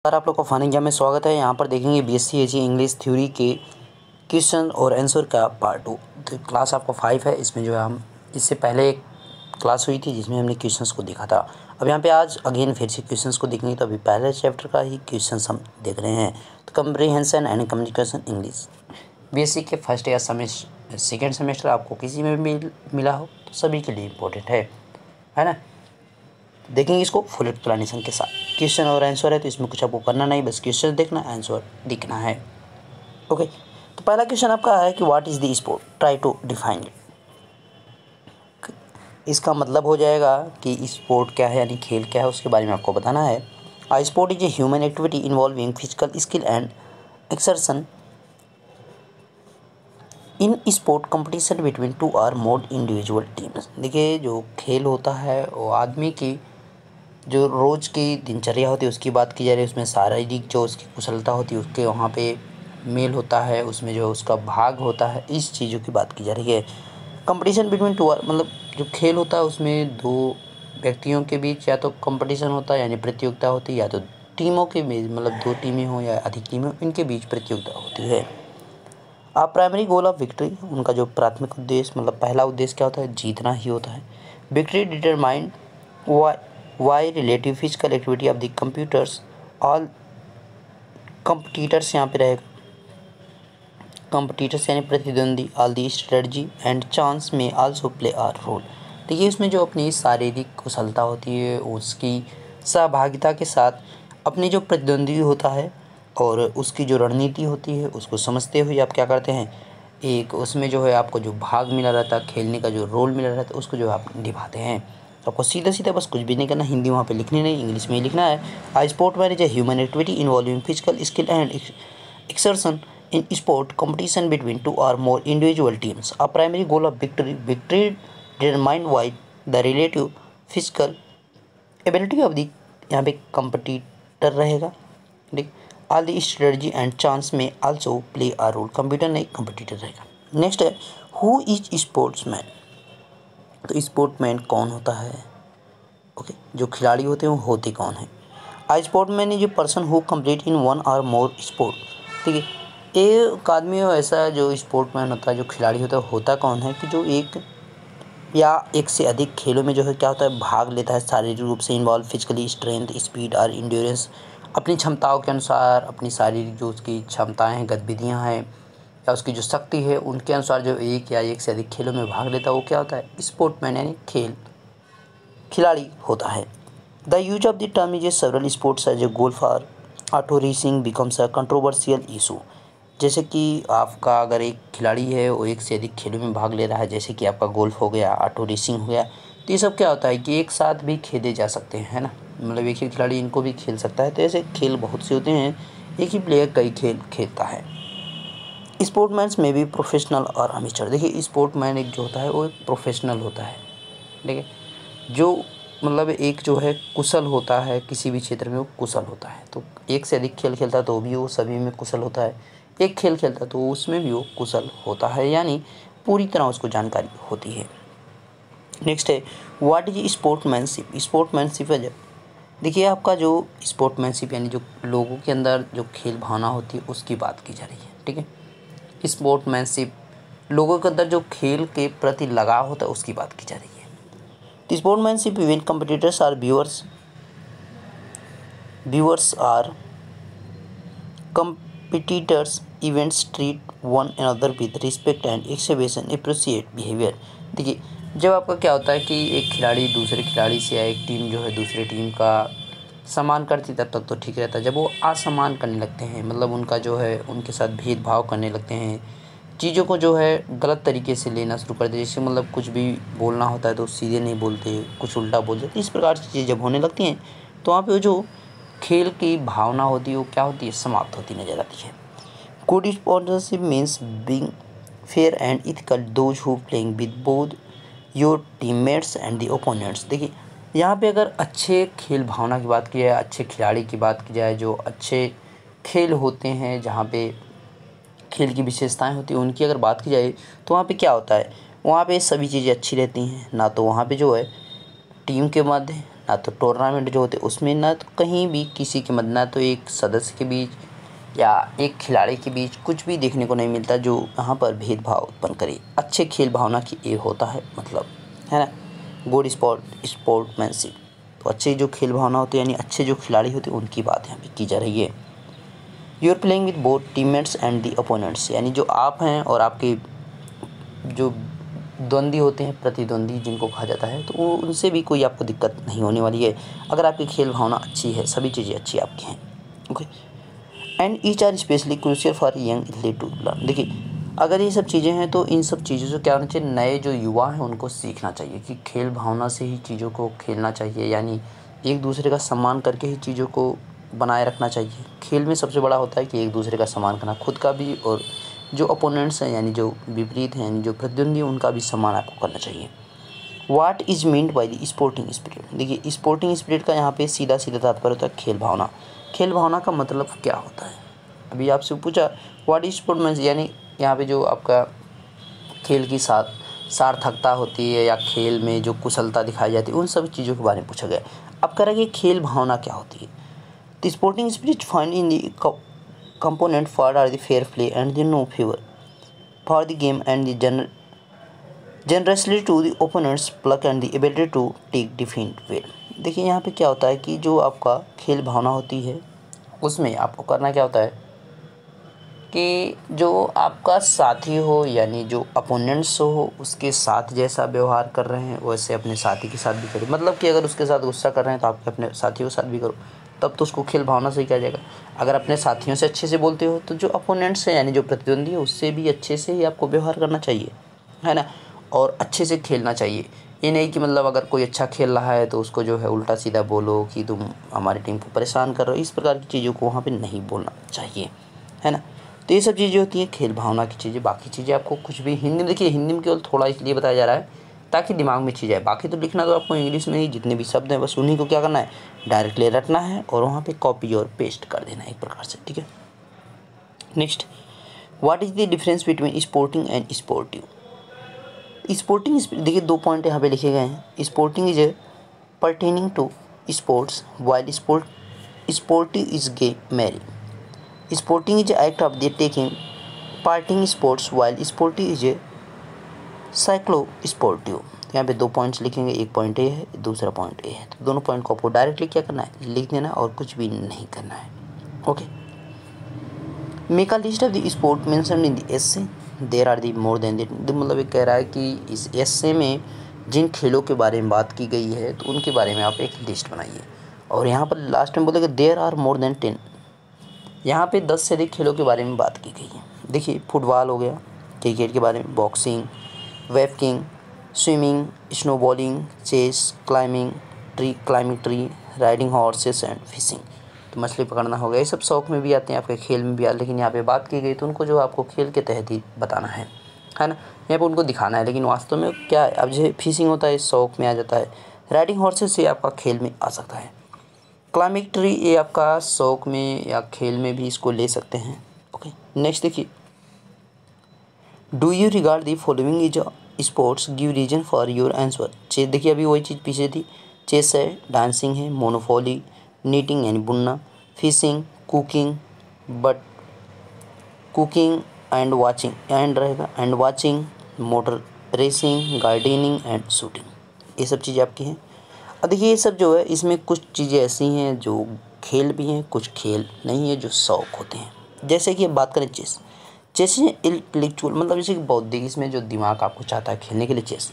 Sir आप लोग को फन इंडिया में स्वागत है। यहाँ पर देखेंगे बीएससी एजी इंग्लिश थ्योरी के क्वेश्चन और आंसर का पार्ट 2। तो क्लास आपका 5 है। इसमें जो है हम इससे पहले एक क्लास हुई थी जिसमें हमने क्वेश्चंस को देखा था। अब यहाँ पे आज अगेन फिर से क्वेश्चंस को देखेंगे। तो अभी पहले चैप्टर का ही क्वेश्चंस हम देख रहे हैं। तो comprehension and communication English BSc के फर्स्ट या सेकेंड सेमेस्टर आपको किसी में भी मिला हो तो सभी के लिए इम्पोर्टेंट है ना। देखेंगे इसको फुल एक्सप्लेनेशन के साथ। क्वेश्चन और आंसर है तो इसमें कुछ आपको करना नहीं, बस क्वेश्चन देखना, आंसर लिखना है। ओके, तो पहला क्वेश्चन आपका है कि what is the sport, try to define it. इसका मतलब हो जाएगा कि स्पोर्ट क्या है यानी खेल क्या है, उसके बारे में आपको बताना है। A sport is a human activity involving physical skill and exertion in sport competition between two or more individual teams. देखिए जो खेल होता है वो आदमी की जो रोज़ की दिनचर्या होती है उसकी बात की जा रही है। उसमें शारीरिक जो उसकी कुशलता होती है उसके वहाँ पे मेल होता है, उसमें जो उसका भाग होता है, इस चीज़ों की बात की जा रही है। कंपटीशन बिटवीन टू मतलब जो खेल होता है उसमें दो व्यक्तियों के बीच या तो कंपटीशन होता है यानी प्रतियोगिता होती है, या तो टीमों के बीच मतलब दो टीमें हों या अधिक टीमें हों, इनके बीच प्रतियोगिता होती है। आप प्राइमरी गोल ऑफ विक्ट्री, उनका जो प्राथमिक उद्देश्य मतलब पहला उद्देश्य क्या होता है, जीतना ही होता है। Victory determined by relative physical activity of the computers all competitors, यहाँ पे रहेगा कंपटीटर्स यानी प्रतिद्वंदी, all the strategy and chance may also play are role. देखिए इसमें जो अपनी शारीरिक कुशलता होती है उसकी सहभागिता के साथ अपनी जो प्रतिद्वंदी होता है और उसकी जो रणनीति होती है उसको समझते हुए आप क्या करते हैं, एक उसमें जो है आपको जो भाग मिला रहता है, खेलने का जो रोल मिला रहता है उसको जो आप निभाते हैं। तो आपको सीधा सीधा बस कुछ भी नहीं करना, हिंदी वहाँ पे लिखनी नहीं, इंग्लिश में ही लिखना है। A sport man is a human activity involving physical skill and exertion in sport competition between two or more individual teams. A primary goal of victory determined by the relative physical ability of the, यहाँ पे competitor रहेगा, ठीक। All the strategy and chance may also play uh role, computer नहीं competitor रहेगा। Next है who is sportsman. तो sportsman कौन होता है, ओके जो खिलाड़ी होते हैं वो होते कौन है। A sportsman is a person who complete in one और मोर स्पोर्ट। ठीक है, एक आदमी ऐसा जो स्पोर्ट्समैन होता है, जो खिलाड़ी होता कौन है कि जो एक या एक से अधिक खेलों में जो है क्या होता है भाग लेता है, शारीरिक रूप से इन्वॉल्व, फिजिकली स्ट्रेंथ, स्पीड और इंड्योरेंस, अपनी क्षमताओं के अनुसार अपनी शारीरिक जो उसकी क्षमताएं हैं, गतिविधियां हैं या उसकी जो शक्ति है उनके अनुसार जो एक या एक से अधिक खेलों में भाग लेता है वो क्या होता है, स्पोर्ट्समैन यानी खिलाड़ी होता है। The use of the term is a several sports as a golf और auto racing becomes a controversial issue. जैसे कि आपका अगर एक खिलाड़ी है वो एक से अधिक खेलों में भाग ले रहा है, जैसे कि आपका गोल्फ हो गया, ऑटो रेसिंग हो गया, तो ये सब क्या होता है कि एक साथ भी खेले जा सकते हैं, है ना। मतलब एक ही खिलाड़ी इनको भी खेल सकता है। तो ऐसे खेल बहुत से होते हैं, एक ही प्लेयर कई खेल खेलता है। स्पोर्ट्समैन में भी प्रोफेशनल और अमेचर। देखिए स्पोर्ट्समैन एक जो होता है वो एक प्रोफेशनल होता है, ठीक है, जो मतलब एक जो है कुशल होता है, किसी भी क्षेत्र में वो कुशल होता है। तो एक से अधिक खेल खेलता है तो भी वो सभी में कुशल होता है, एक खेल खेलता है तो उसमें भी वो कुशल होता है, यानी पूरी तरह उसको जानकारी होती है। नेक्स्ट है व्हाट इज स्पोर्ट्समैनशिप। स्पोर्ट्समैनशिप है, देखिए आपका जो स्पोर्ट्समैनशिप यानी जो लोगों के अंदर जो खेल भावना होती है उसकी बात की जा रही है, ठीक है। स्पोर्ट्समैनशिप लोगों के अंदर जो खेल के प्रति लगाव होता है उसकी बात की जा रही है। Sportsmanship when competitors or viewers are competitors events treat one another with respect and exhibition appreciate behavior। देखिए जब आपका क्या होता है कि एक खिलाड़ी दूसरे खिलाड़ी से या एक टीम जो है दूसरे टीम का सम्मान करती तब तक तो ठीक रहता है। जब वो असम्मान करने लगते हैं, मतलब उनका जो है उनके साथ भेदभाव करने लगते हैं, चीज़ों को जो है गलत तरीके से लेना शुरू कर देते, जैसे मतलब कुछ भी बोलना होता है तो सीधे नहीं बोलते, कुछ उल्टा बोलते, तो इस प्रकार की चीज़ें जब होने लगती हैं तो वहाँ पे जो खेल की भावना होती है वो क्या होती है, समाप्त होती नजर आती है। Good sportsmanship means being fair and ethical those who playing with both your teammates and the opponents. देखिए यहाँ पे अगर अच्छे खेल भावना की बात की जाए, अच्छे खिलाड़ी की बात की जाए, जो अच्छे खेल होते हैं जहाँ पे खेल की विशेषताएं होती हैं उनकी अगर बात की जाए तो वहाँ पे क्या होता है, वहाँ पे सभी चीज़ें अच्छी रहती हैं। ना तो वहाँ पे जो है टीम के मध्य ना तो टूर्नामेंट जो होते उसमें, ना तो कहीं भी किसी के मध्य, ना तो एक सदस्य के बीच या एक खिलाड़ी के बीच कुछ भी देखने को नहीं मिलता जो यहाँ पर भेदभाव उत्पन्न करे। अच्छे खेल भावना की ये होता है मतलब, है ना, गुड स्पोर्ट्समैनशिप। तो अच्छे जो खेल भावना होती है यानी अच्छे जो खिलाड़ी होते हैं उनकी बात यहाँ पे की जा रही है। You are playing with both teammates and the opponents, यानी जो आप हैं और आपके जो द्वंद्वी होते हैं, प्रतिद्वंदी जिनको कहा जाता है, तो उनसे भी कोई आपको दिक्कत नहीं होने वाली है अगर आपकी खेल भावना अच्छी है, सभी चीज़ें अच्छी आपकी हैं। Okay, and each are especially crucial for young athlete to learn. देखिए, अगर ये सब चीज़ें हैं तो इन सब चीज़ों से क्या होना चाहिए, नए जो युवा हैं उनको सीखना चाहिए कि खेल भावना से ही चीज़ों को खेलना चाहिए, यानी एक दूसरे का सम्मान करके ही चीज़ों को बनाए रखना चाहिए। खेल में सबसे बड़ा होता है कि एक दूसरे का सम्मान करना, खुद का भी और जो अपोनेंट्स हैं यानी जो विपरीत हैं, यानी जो प्रतिद्वंदी हैं, उनका भी सम्मान आपको करना चाहिए। What is meant by the sporting spirit. देखिए, स्पोर्टिंग स्पिरिट का यहाँ पे सीधा सीधा तात्पर्य होता है खेल भावना। खेल भावना का मतलब क्या होता है, अभी आपसे पूछा व्हाट इज स्पोर्ट्समैन, यानी यहाँ पे जो आपका खेल की सार्थकता होती है या खेल में जो कुशलता दिखाई जाती है, उन सभी चीज़ों के बारे में पूछा गया। अब कह रहा है कि खेल भावना क्या होती है। The sporting spirit find in the component for are the fair play and the no favor for the game and the generously to the opponent's pluck and the ability to take defeat well। देखिए, यहाँ पे क्या होता है कि जो आपका खेल भावना होती है उसमें आपको करना क्या होता है कि जो आपका साथी हो यानी जो अपोनेंट्स हो उसके साथ जैसा व्यवहार कर रहे हैं वैसे अपने साथी के साथ भी करें। मतलब कि अगर उसके साथ गुस्सा कर रहे हैं तो आप अपने साथियों के साथ भी करो, तब तो उसको खेल भावना से ही कहा जाएगा। अगर अपने साथियों से अच्छे से बोलते हो तो जो अपोनेंट्स हैं यानी जो प्रतिद्वंदी है उससे भी अच्छे से ही आपको व्यवहार करना चाहिए, है ना, और अच्छे से खेलना चाहिए। ये नहीं कि मतलब अगर कोई अच्छा खेल रहा है तो उसको जो है उल्टा सीधा बोलो कि तुम हमारी टीम को परेशान कर रहे हो, इस प्रकार की चीज़ों को वहाँ पे नहीं बोलना चाहिए, है ना। तो ये सब चीज़ें होती हैं खेल भावना की चीज़ें। बाकी चीज़ें आपको कुछ भी हिंदी में, देखिए हिंदी में केवल थोड़ा इसलिए बताया जा रहा है ताकि दिमाग में चीज़ आए, बाकी तो लिखना तो आपको इंग्लिश में ही जितने भी शब्द हैं बस उन्हीं को क्या करना है, डायरेक्टली रटना है और वहाँ पे कॉपी और पेस्ट कर देना है एक प्रकार से, ठीक है। Next, what is the difference between sporting and sportive. Sporting, देखिए 2 पॉइंट यहाँ पे लिखे गए हैं। Sporting is pertaining to sports while sportive is gay merry. Sporting is act of the taking parting sports while sportive is cyclo sportive. यहाँ पे 2 points लिखेंगे, एक पॉइंट ए है, दूसरा पॉइंट ए है, तो दोनों पॉइंट को आपको डायरेक्टली क्या करना है, लिख देना और कुछ भी नहीं करना है। Okay, make a list of the sport mentioned in the essay there are the more than the, मतलब ये कह रहा है कि इस एसे में जिन खेलों के बारे में बात की गई है तो उनके बारे में आप एक लिस्ट बनाइए। और यहाँ पर लास्ट में बोलेगा देयर आर मोर देन 10, यहाँ पे 10 से अधिक खेलों के बारे में बात की गई है। देखिए, फुटबॉल हो गया, क्रिकेट के बारे में, बॉक्सिंग, वेबकिंग, swimming, snowballing, chess, climbing tree, riding horses and fishing. तो मछली पकड़ना हो गया, ये सब शौक में भी आते हैं, आपके खेल में भी आते, लेकिन यहाँ पे बात की गई तो उनको जो आपको खेल के तहत ही बताना है ना, यहाँ पे उनको दिखाना है। लेकिन वास्तव में क्या है, अब जो फिशिंग होता है शौक में आ जाता है, राइडिंग हॉर्सेस ये आपका खेल में आ सकता है, क्लाइंबिंग ट्री ये आपका शौक में या खेल में भी इसको ले सकते हैं। ओके, नेक्स्ट देखिए, do you regard the following is sports, give reason for your answer. Chess, देखिए अभी वही चीज़ पीछे थी, चेस है, डांसिंग है, मोनोपोली, नीटिंग यानी बुनना, fishing, cooking and watching, and रहेगा and watching, motor racing, gardening and shooting, ये सब चीज़ें आपकी हैं। अब देखिए ये सब जो है इसमें कुछ चीज़ें ऐसी हैं जो खेल भी हैं, कुछ खेल नहीं है जो शौक होते हैं। जैसे कि अब बात करें चेस, चेस इंटेलेक्चुअल मतलब जैसे कि बौद्धिक, इसमें जो दिमाग आपको चाहता है खेलने के लिए chess,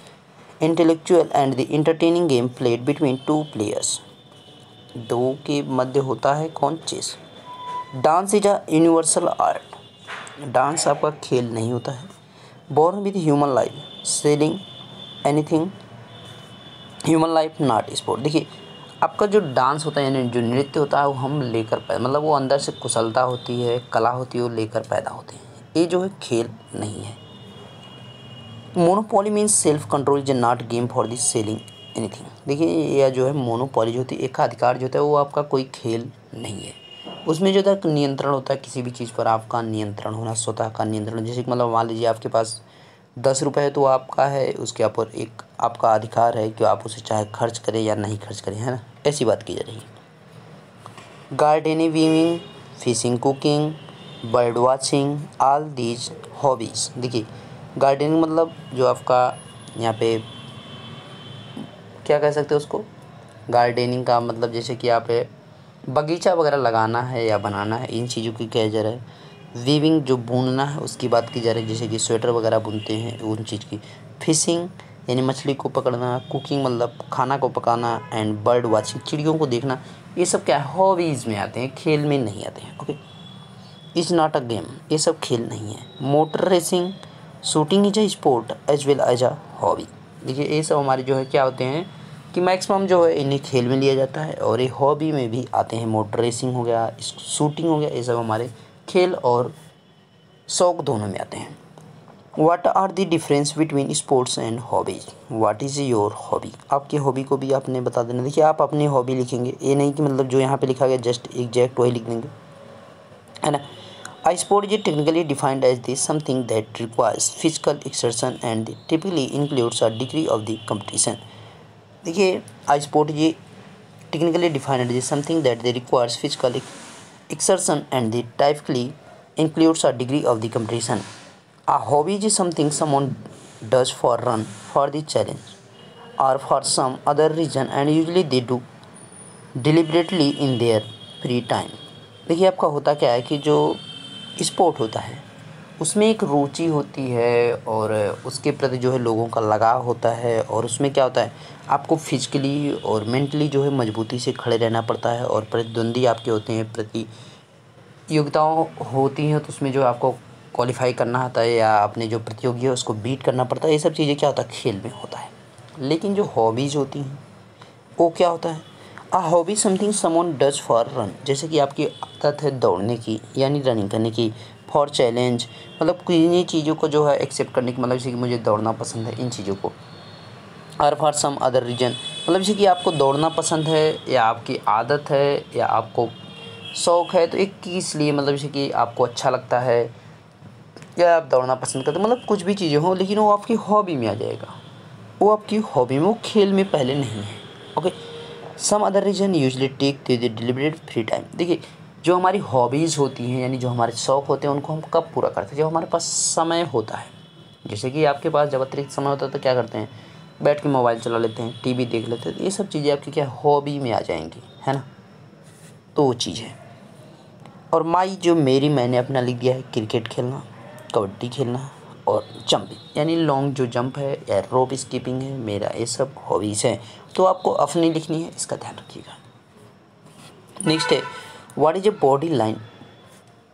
intellectual and the entertaining game played between 2 players, 2 के मध्य होता है कौन, chess. Dance is a universal art, dance आपका खेल नहीं होता है। Born with human life, selling anything human life not sport. देखिए आपका जो डांस होता है यानी जो नृत्य होता है वो हम लेकर पैदा, मतलब वो अंदर से कुशलता होती है, कला होती है, वो लेकर पैदा होते हैं, ये जो है खेल नहीं है। Monopoly means self control is not game for the selling anything. देखिए यह जो है मोनोपोली जो होती है, एकाधिकार जो होता है वो आपका कोई खेल नहीं है। उसमें जो है नियंत्रण होता है, किसी भी चीज़ पर आपका नियंत्रण होना, स्वतः का नियंत्रण। जैसे कि मतलब मान लीजिए आपके पास 10 रुपये है तो आपका है, उसके ऊपर एक आपका अधिकार है कि आप उसे चाहे खर्च करें या नहीं खर्च करें, है ना। ऐसी बात की जा रही है। Gardening, weaving, fishing, cooking, bird watching, all these hobbies. देखिए गार्डनिंग मतलब जो आपका यहाँ पे क्या कह सकते हैं उसको, गार्डनिंग का मतलब जैसे कि आप बगीचा वगैरह लगाना है या बनाना है, इन चीज़ों की कहा जा रहा है। वीविंग जो बुनना है उसकी बात की जा रही है, जैसे कि स्वेटर वगैरह बुनते हैं उन चीज़ की। फिशिंग यानी मछली को पकड़ना। कुकिंग मतलब खाना को पकाना। एंड बर्ड वाचिंग चिड़ियों को देखना। ये सब क्या है, हॉबीज़ में आते हैं, खेल में नहीं आते हैं। Okay, is not a game, ये सब खेल नहीं है। Motor racing, shooting is a sport as well as a hobby. देखिए ये सब हमारे जो है क्या होते हैं कि मैक्सिमम जो है इन्हें खेल में लिया जाता है और ये हॉबी में भी आते हैं। मोटर रेसिंग हो गया, शूटिंग हो गया, ये सब हमारे खेल और शौक दोनों में आते हैं। What are the difference between sports and hobbies. What is your hobby. आपकी हॉबी को भी आपने बता देना। देखिए आप अपनी हॉबी लिखेंगे, ये नहीं कि मतलब जो यहाँ पे लिखा गया जस्ट एग्जैक्ट वही लिख देंगे, है ना। A sport is technically defined as the something that requires physical exertion and typically includes a degree of the competition। देखिए a sport is technically defined as something that they requires physical exertion and they typically includes a degree of the competition। A hobby is something someone does for run, for the challenge, or for some other reason and usually they do deliberately in their free time। देखिए आपका होता क्या है कि जो sport होता है उसमें एक रुचि होती है और उसके प्रति जो है लोगों का लगाव होता है, और उसमें क्या होता है आपको फिजिकली और मेंटली जो है मजबूती से खड़े रहना पड़ता है, और प्रतिद्वंदी आपके होते हैं, प्रतियोगिताओं होती हैं तो उसमें जो आपको क्वालिफाई करना होता है या अपने जो प्रतियोगी है उसको बीट करना पड़ता है। ये सब चीज़ें क्या होता है खेल में होता है। लेकिन जो हॉबीज़ होती हैं वो क्या होता है, a hobby something someone does for run, जैसे कि आपकी आदत है दौड़ने की यानी रनिंग करने की। फॉर चैलेंज मतलब किन्हीं चीज़ों को जो है एक्सेप्ट करने की, मतलब जैसे कि मुझे दौड़ना पसंद है इन चीज़ों को। और फॉर सम अदर रीजन मतलब जैसे कि आपको दौड़ना पसंद है या आपकी आदत है या आपको शौक़ है, तो एक किस लिए मतलब जैसे कि आपको अच्छा लगता है या आप दौड़ना पसंद करते हैं, मतलब कुछ भी चीज़ें हों लेकिन वो आपकी हॉबी में आ जाएगा। वो आपकी हॉबी में, वो खेल में पहले नहीं है। Okay, some other reason usually take the deliberate free time. देखिए जो हमारी हॉबीज़ होती हैं यानी जो हमारे शौक़ होते हैं उनको हम कब पूरा करते हैं, जब हमारे पास समय होता है। जैसे कि आपके पास जब अतिरिक्त समय होता है तो क्या करते हैं, बैठ के मोबाइल चला लेते हैं, टीवी देख लेते हैं, ये सब चीज़ें आपकी क्या हॉबी में आ जाएंगी, है ना। तो वो चीज़ है। और मैंने अपना लिख दिया है क्रिकेट खेलना, कबड्डी खेलना और जंपिंग यानी लॉन्ग जो जंप है या रोप स्कीपिंग है, मेरा ये सब हॉबीज़ हैं। तो आपको अपनी लिखनी है, इसका ध्यान रखिएगा। नेक्स्ट है what is a body line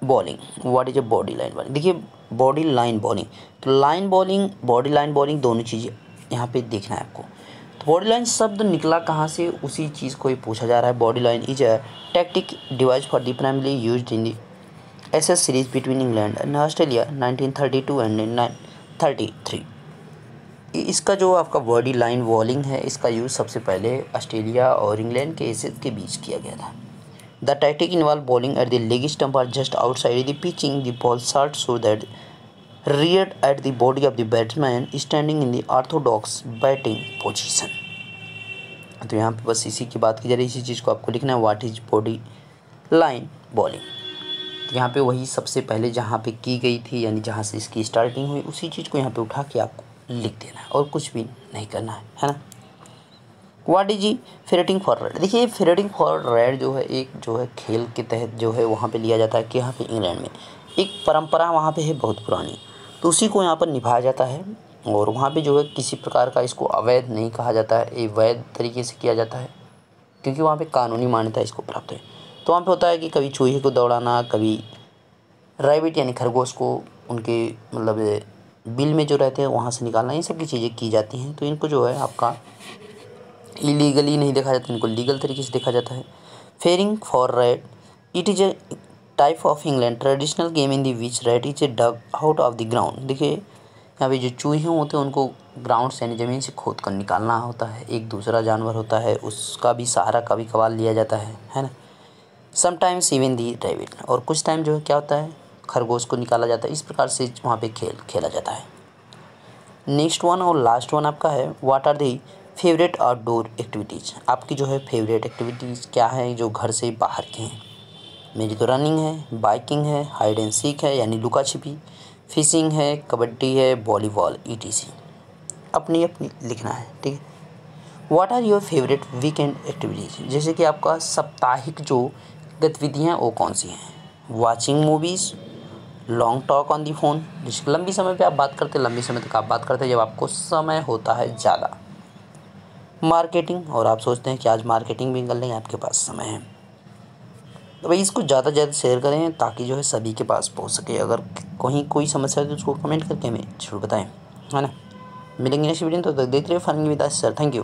bowling. What is a body line bowling. देखिए बॉडी लाइन बॉलिंग, तो line bowling body line bowling दोनों चीज़ें यहाँ पे देखना है आपको। तो बॉडी लाइन शब्द निकला कहाँ से, उसी चीज़ को ही पूछा जा रहा है। Body line is a tactic device for the primary used in the Ashes series between England and Australia 1932 and 1933। इसका जो आपका बॉडी लाइन बॉलिंग है इसका यूज़ सबसे पहले ऑस्ट्रेलिया और इंग्लैंड के एशेज के बीच किया गया था। The tactic involve bowling at the leg stump और just outside the pitching the ball shot so that reared at the body of the batsman standing in the orthodox batting position. तो यहाँ पे बस इसी की बात की जा रही है, इसी चीज़ को आपको लिखना है, what is body line bowling. तो यहाँ पे वही सबसे पहले जहाँ पे की गई थी यानी जहाँ से इसकी स्टार्टिंग हुई उसी चीज़ को यहाँ पे उठा के आपको लिख देना है और कुछ भी नहीं करना है ना। What is ferreting for red. देखिए फेरेटिंग फॉर रेड जो है एक जो है खेल के तहत जो है वहाँ पे लिया जाता है कि यहाँ पे इंग्लैंड में एक परंपरा वहाँ पे है बहुत पुरानी, तो उसी को यहाँ पर निभाया जाता है। और वहाँ पे जो है किसी प्रकार का इसको अवैध नहीं कहा जाता है, ये वैध तरीके से किया जाता है क्योंकि वहाँ पे कानूनी मान्यता इसको प्राप्त है। तो वहाँ पे होता है कि कभी चूहे को दौड़ाना, कभी रैबिट यानी खरगोश को उनके मतलब बिल में जो रहते हैं वहाँ से निकालना, ये सब की चीज़ें की जाती हैं। तो इनको जो है आपका इलीगली नहीं देखा जाता, इनको लीगल तरीके से देखा जाता है। Fairing for red it is a type of England traditional game in the which red is a dug out of the ground. देखिए यहाँ पे जो चूहे होते हैं उनको ग्राउंड से यानी ज़मीन से खोद कर निकालना होता है। एक दूसरा जानवर होता है उसका भी सहारा कभी कभार लिया जाता है ना। समटाइम्स इवन दी रैबिट, और कुछ टाइम जो है क्या होता है खरगोश को निकाला जाता है। इस प्रकार से वहाँ पे खेल खेला जाता है। नेक्स्ट वन और लास्ट वन आपका है what are the favourite outdoor activities, आपकी जो है फेवरेट एक्टिविटीज़ क्या है जो घर से बाहर की हैं। मेरी तो रनिंग है, बाइकिंग है, हाइड एंड सीक है यानी लुका छिपी, फिशिंग है, कबड्डी है, वॉलीबॉल ईटीसी। अपनी अपनी लिखना है, ठीक है। What are your favourite weekend activities, जैसे कि आपका साप्ताहिक जो गतिविधियाँ वो कौन सी हैं। Watching movies, long talk on the phone, जिसके लंबी समय पे आप बात करते हैं, लंबी समय तक आप बात करते हैं जब आपको समय होता है ज़्यादा। मार्केटिंग, और आप सोचते हैं कि आज मार्केटिंग भी कर लेंगे, आपके पास समय है। तो भाई इसको ज़्यादा से ज़्यादा शेयर करें ताकि जो है सभी के पास पहुंच सके। अगर कहीं कोई समस्या है तो उसको कमेंट करके हमें ज़रूर बताएं, है ना। मिलेंगे नेक्स्ट वीडियो, तो देख रहे हो fun with sir. Thank you.